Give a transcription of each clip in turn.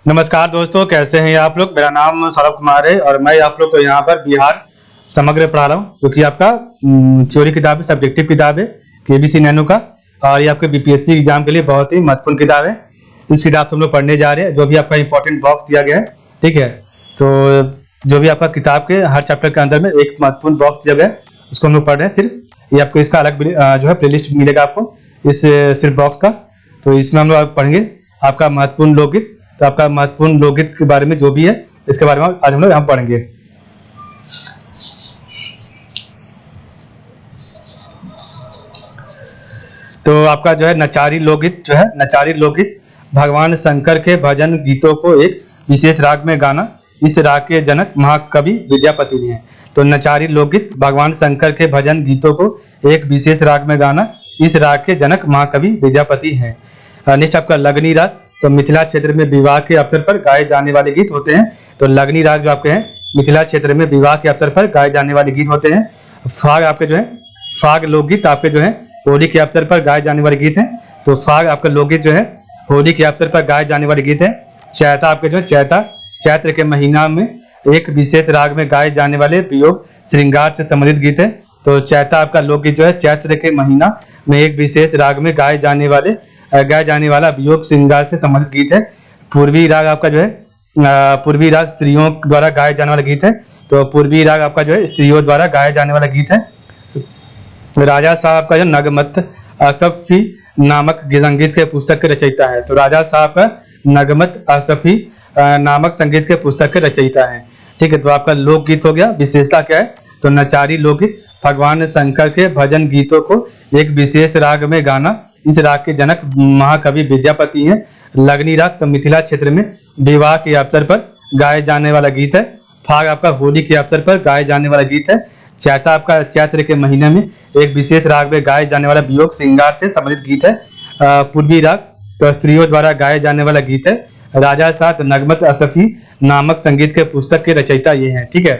नमस्कार दोस्तों, कैसे हैं आप लोग। मेरा नाम सौरभ कुमार है और मैं आप लोग को यहाँ पर बिहार समग्र पढ़ा रहा हूँ, जो कि आपका थ्योरी किताब है, सब्जेक्टिव किताब है केबीसी नैनो का। और ये आपके बीपीएससी एग्जाम के लिए बहुत ही महत्वपूर्ण किताब है। इस किताब से हम लोग पढ़ने जा रहे हैं, जो भी आपका इंपॉर्टेंट बॉक्स दिया गया है। ठीक है, तो जो भी आपका किताब के हर चैप्टर के अंदर में एक महत्वपूर्ण बॉक्स दिया गया है, उसको हम लोग पढ़ रहे हैं। सिर्फ ये आपको इसका अलग जो है प्लेलिस्ट मिलेगा आपको इस सिर्फ बॉक्स का। तो इसमें हम लोग पढ़ेंगे आपका महत्वपूर्ण लोकगीत। तो आपका महत्वपूर्ण लोकगीत के बारे में जो भी है, इसके बारे में आज हम लोग यहाँ पढ़ेंगे। तो आपका जो है नचारी लोकगीत, जो है नचारी लोकगीत भगवान शंकर के भजन गीतों को एक विशेष राग में गाना, इस राग के जनक महाकवि विद्यापति ने है। तो नचारी लोकगीत भगवान शंकर के भजन गीतों को एक विशेष राग में गाना, इस राग के जनक महाकवि विद्यापति हैं। नेक्स्ट आपका लगनी राग। तो मिथिला क्षेत्र में विवाह के अवसर पर गाए जाने वाले गीत होते हैं। तो लगनी राग जो आपके हैं मिथिला क्षेत्र में विवाह के अवसर पर गाए जाने वाले गीत होते हैं। फाग आपके जो है फाग लोकगीत आपके जो है होली के अवसर पर गाए जाने वाले गीत हैं। तो फाग आपका लोकगीत जो है होली के अवसर पर गाए जाने वाले गीत है। चैता आपके जो है चैता चैत्र के महीना में एक विशेष राग में गाए जाने वाले वियोग श्रृंगार से संबंधित गीत है। तो चैता आपका लोकगीत जो है चैत्र के महीना में एक विशेष राग में गाए जाने वाला वियोग श्रृंगार से संबंधित गीत है। पूर्वी राग आपका जो है पूर्वी राग स्त्रियों द्वारा गाए जाने वाला गीत है। तो पूर्वी राग आपका जो है स्त्रियों द्वारा गाए जाने वाला गीत है। राजा साहब का जो नगमत असफी नामक संगीत के पुस्तक के रचयिता है। तो राजा साहब का नगमत असफी नामक संगीत के पुस्तक के रचयिता है। ठीक है, तो आपका लोकगीत हो गया। विशेषता क्या है? तो नचारी लोकगीत भगवान शंकर के भजन गीतों को एक विशेष राग में गाना, इस राग के जनक महाकवि विद्यापति हैं। लगनी राग तो मिथिला क्षेत्र में विवाह के अवसर पर गाए जाने वाला गीत है। फाग आपका होली के अवसर पर गाए जाने वाला गीत है। चैता आपका चैत्र के महीने में एक विशेष राग में गाए जाने वाला वियोग श्रृंगार से संबंधित गीत है। पूर्वी राग तो स्त्रियों द्वारा गाए जाने वाला गीत है। राजा साथ नगमत असफी नामक संगीत के पुस्तक के रचयिता ये हैं। ठीक है,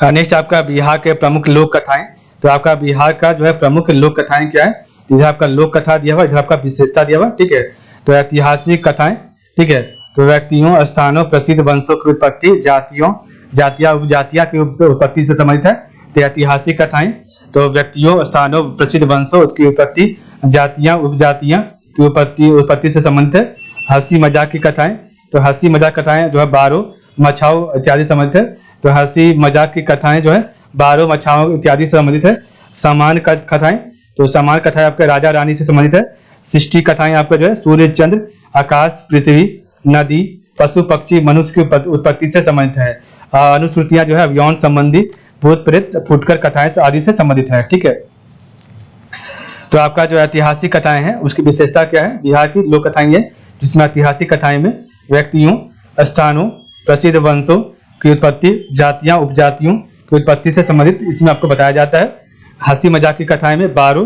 नेक्स्ट आपका बिहार के प्रमुख लोक कथाएं। तो आपका बिहार का जो है प्रमुख लोक कथाएं क्या है? इधर आपका लोक कथा दिया हुआ, इधर आपका विशेषता दिया हुआ। ठीक है, तो ऐतिहासिक कथाएं। ठीक है, तो व्यक्तियों स्थानों प्रसिद्ध वंशों की उत्पत्ति जातियां उपजातियां की उत्पत्ति से संबंधित है। तो ऐतिहासिक कथाएं तो व्यक्तियों स्थानों प्रसिद्ध वंशों की उत्पत्ति जातियां उपजातियां की उत्पत्ति से संबंधित है। हंसी मजाक की कथाएं तो हंसी मजाक कथाएं जो है बारो मछाओ इत्यादि संबंधित है। तो हंसी मजाक की कथाएं जो है बारो मछाओ इत्यादि से संबंधित है। सामान्य कथाएं तो सामान्य कथाएं आपके राजा रानी से संबंधित है। सृष्टि कथाएं आपका जो है सूर्य चंद्र आकाश पृथ्वी नदी पशु पक्षी मनुष्य की उत्पत्ति से संबंधित है। अनुश्रुतियां जो है यौन संबंधी भूत प्रेत फुटकर कथाएं आदि से संबंधित है। ठीक है, तो आपका जो ऐतिहासिक कथाएं हैं उसकी विशेषता क्या है? बिहार की लोक कथाएं है जिसमें ऐतिहासिक कथाएं में व्यक्तियों स्थानों प्रसिद्ध वंशों की उत्पत्ति जातियां उपजातियों की उत्पत्ति से संबंधित इसमें आपको बताया जाता है। हंसी मजाक की कथाएं में बारो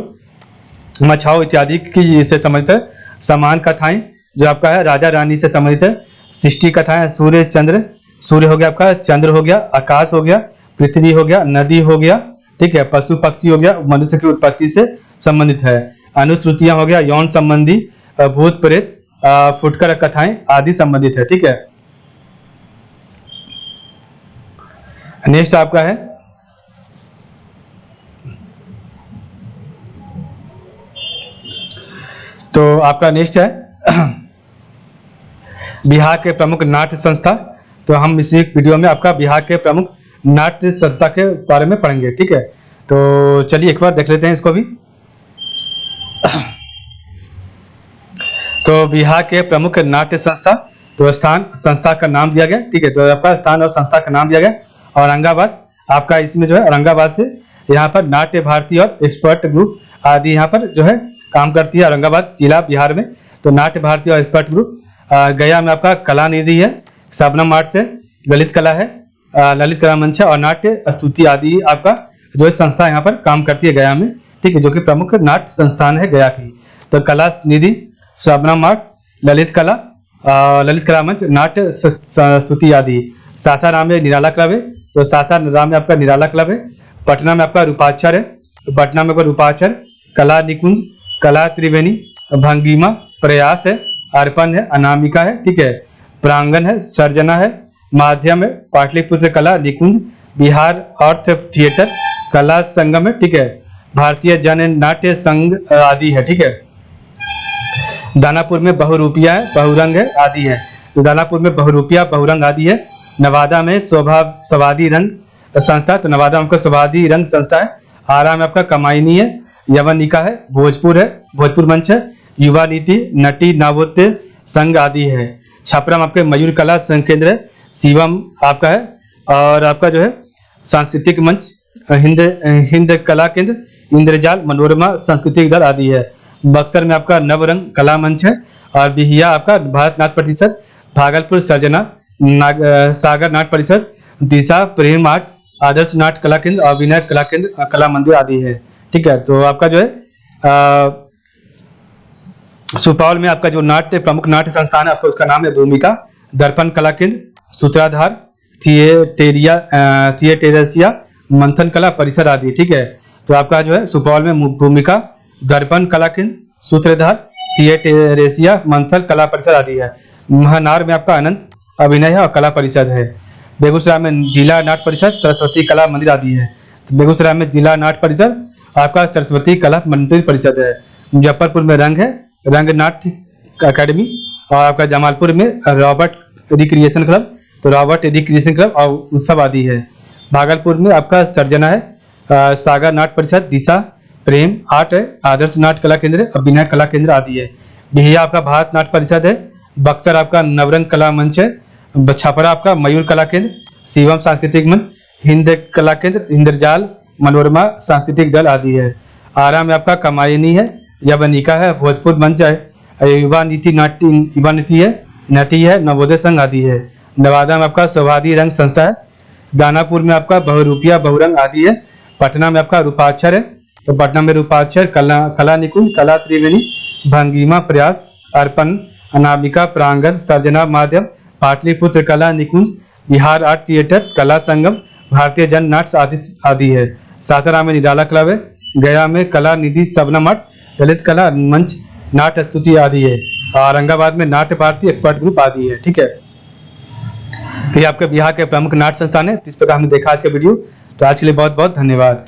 मछाओ इत्यादि की से संबंधित है। समान कथाएं जो आपका है राजा रानी से संबंधित है। सृष्टि कथाएं सूर्य चंद्र, सूर्य हो गया आपका, चंद्र हो गया, आकाश हो गया, पृथ्वी हो गया, नदी हो गया। ठीक है, पशु पक्षी हो गया, मनुष्य की उत्पत्ति से संबंधित है। अनुश्रुतियां हो गया यौन संबंधी भूत प्रेत फुटकर कथाएं आदि संबंधित है। ठीक है, नेक्स्ट आपका है तो आपका नेक्स्ट है बिहार के प्रमुख नाट्य संस्था। तो हम इसी वीडियो में आपका बिहार के प्रमुख नाट्य संस्था के बारे में पढ़ेंगे। ठीक है, तो चलिए एक बार देख लेते हैं इसको भी। तो बिहार के प्रमुख नाट्य संस्था तो स्थान संस्था का नाम दिया गया। ठीक है, तो आपका स्थान और संस्था का नाम दिया गया औरंगाबाद। आपका इसमें जो है औरंगाबाद से यहाँ पर नाट्य भारती और एक्सपर्ट ग्रुप आदि यहाँ पर जो है काम करती है। औरंगाबाद जिला बिहार में। तो नाट्य भारती और एक्सपर्ट ग्रुप गया में आपका कला निधि है, शबनम आर्ट्स है, ललित कला है, ललित कला मंच और नाट्य स्तुति आदि आपका जो संस्था यहाँ पर काम करती है गया में। ठीक है, जो कि प्रमुख नाट्य संस्थान है गया की। तो कला निधि, शबनम आर्ट्स, ललित कला मंच, नाट्य स्तुति आदि। सासाराम में निराला क्लब है। तो सासाराम में आपका निराला क्लब है। पटना में आपका रूपाक्षर है। तो पटना में आपका रूपाक्षर, कला निकुंज, कला त्रिवेणी, भंगिमा, प्रयास है अर्पण है, अनामिका है, ठीक है, प्रांगण है, सर्जना है, माध्यम है, पाटलिपुत्र कला निकुंज, बिहार अर्थ थिएटर, कला संगम है, ठीक है, भारतीय जन नाट्य संघ आदि है, ठीक है। दानापुर में बहुरूपिया है, बहुरंग है, आदि है। तो दानापुर में बहुरूपिया, बहुरंग आदि है। नवादा में सवादी रंग संस्था, तो नवादा में आपका सवादी रंग संस्था है। आरा में आपका कमायनी है, यवनिका है, भोजपुर है, भोजपुर मंच है, युवा नीति, नटी नवोदय संघ आदि है। छपरा में आपके मयूर कला संघ केंद्र है, शिवम आपका है, और आपका जो है सांस्कृतिक मंच, हिंद कला केंद्र, इंद्रजाल, मनोरमा सांस्कृतिक दल आदि है। बक्सर में आपका नवरंग कला मंच है, और बिहिया आपका भारत नाट्य परिषद, भागलपुर सर्जना, सागर नाट्य परिषद, दिशा प्रेम आर्ट, आदर्श नाट्य कला केंद्र, अभिनय कला केंद्र, कला मंदिर आदि है, ठीक है। तो आपका जो है सुपौल में आपका जो नाट्य प्रमुख नाट्य संस्थान है आपका, उसका नाम है भूमिका, दर्पण कला केंद्र, सूत्राधार, थिएटेरेसिया, मंथन कला परिसर आदि, ठीक है। तो आपका जो है सुपौल में भूमिका, दर्पण कला केंद्र, सूत्रधार, थिएटेरेसिया, मंथन कला परिसर आदि है। महनार में आपका अनंत अभिनय और कला परिषद है। बेगूसराय में जिला नाट्य परिषद, सरस्वती कला मंदिर आदि है। बेगूसराय में जिला नाट्य परिषद आपका सरस्वती कला मंदिर परिषद है। मुजफ्फरपुर में रंग है, रंग नाट्य अकेडमी, और आपका जमालपुर में रॉबर्ट रिक्रिएशन क्लब, तो रॉबर्ट रिक्रिएशन क्लब और उत्सव आदि है। भागलपुर में आपका सर्जना है, सागर नाट्य परिषद, दिशा प्रेम आर्ट है, आदर्श नाट्य कला केंद्र, अभिनय कला केंद्र आदि है। बिहिया आपका भारत नाट्य परिषद है। बक्सर आपका नवरंग कला मंच है। छपरा आपका मयूर कला केंद्र, शिवम सांस्कृतिक मंच, हिंद कला केंद्र, इंद्रजाल, मनोरमा सांस्कृतिक दल आदि है। आरा में आपका कमायनी है, यवनिका है, भोजपुर मंच है, युवा नीति नाट्य, युवा नीति है, नटी है, नवोदय संघ आदि है। नवादा में आपका सवादी रंग संस्था है। दानापुर में आपका बहुरूपिया, बहुरंग आदि है। पटना में आपका रूपाक्षर है, तो पटना में रूपाक्षर, कला निकुंज, कला त्रिवेणी, भंगिमा प्रयास, अर्पण, अनामिका, प्रांगण, सर्जना, माध्यम, पाटलिपुत्र कला निकुंज, बिहार आर्ट थिएटर, कला संगम, भारतीय जन नाट्य आदि है। सासाराम में निराला क्लब है। गया में कला निधि, शबनम आर्ट, ललित कला मंच, नाट्य स्तुति आदि है। औरंगाबाद में नाट्य भारती एक्सपर्ट ग्रुप आदि है, ठीक है। तो ये आपके बिहार के प्रमुख नाट्य संस्थान है। इस प्रकार हमने देखा आज का वीडियो। तो आज के लिए बहुत बहुत धन्यवाद।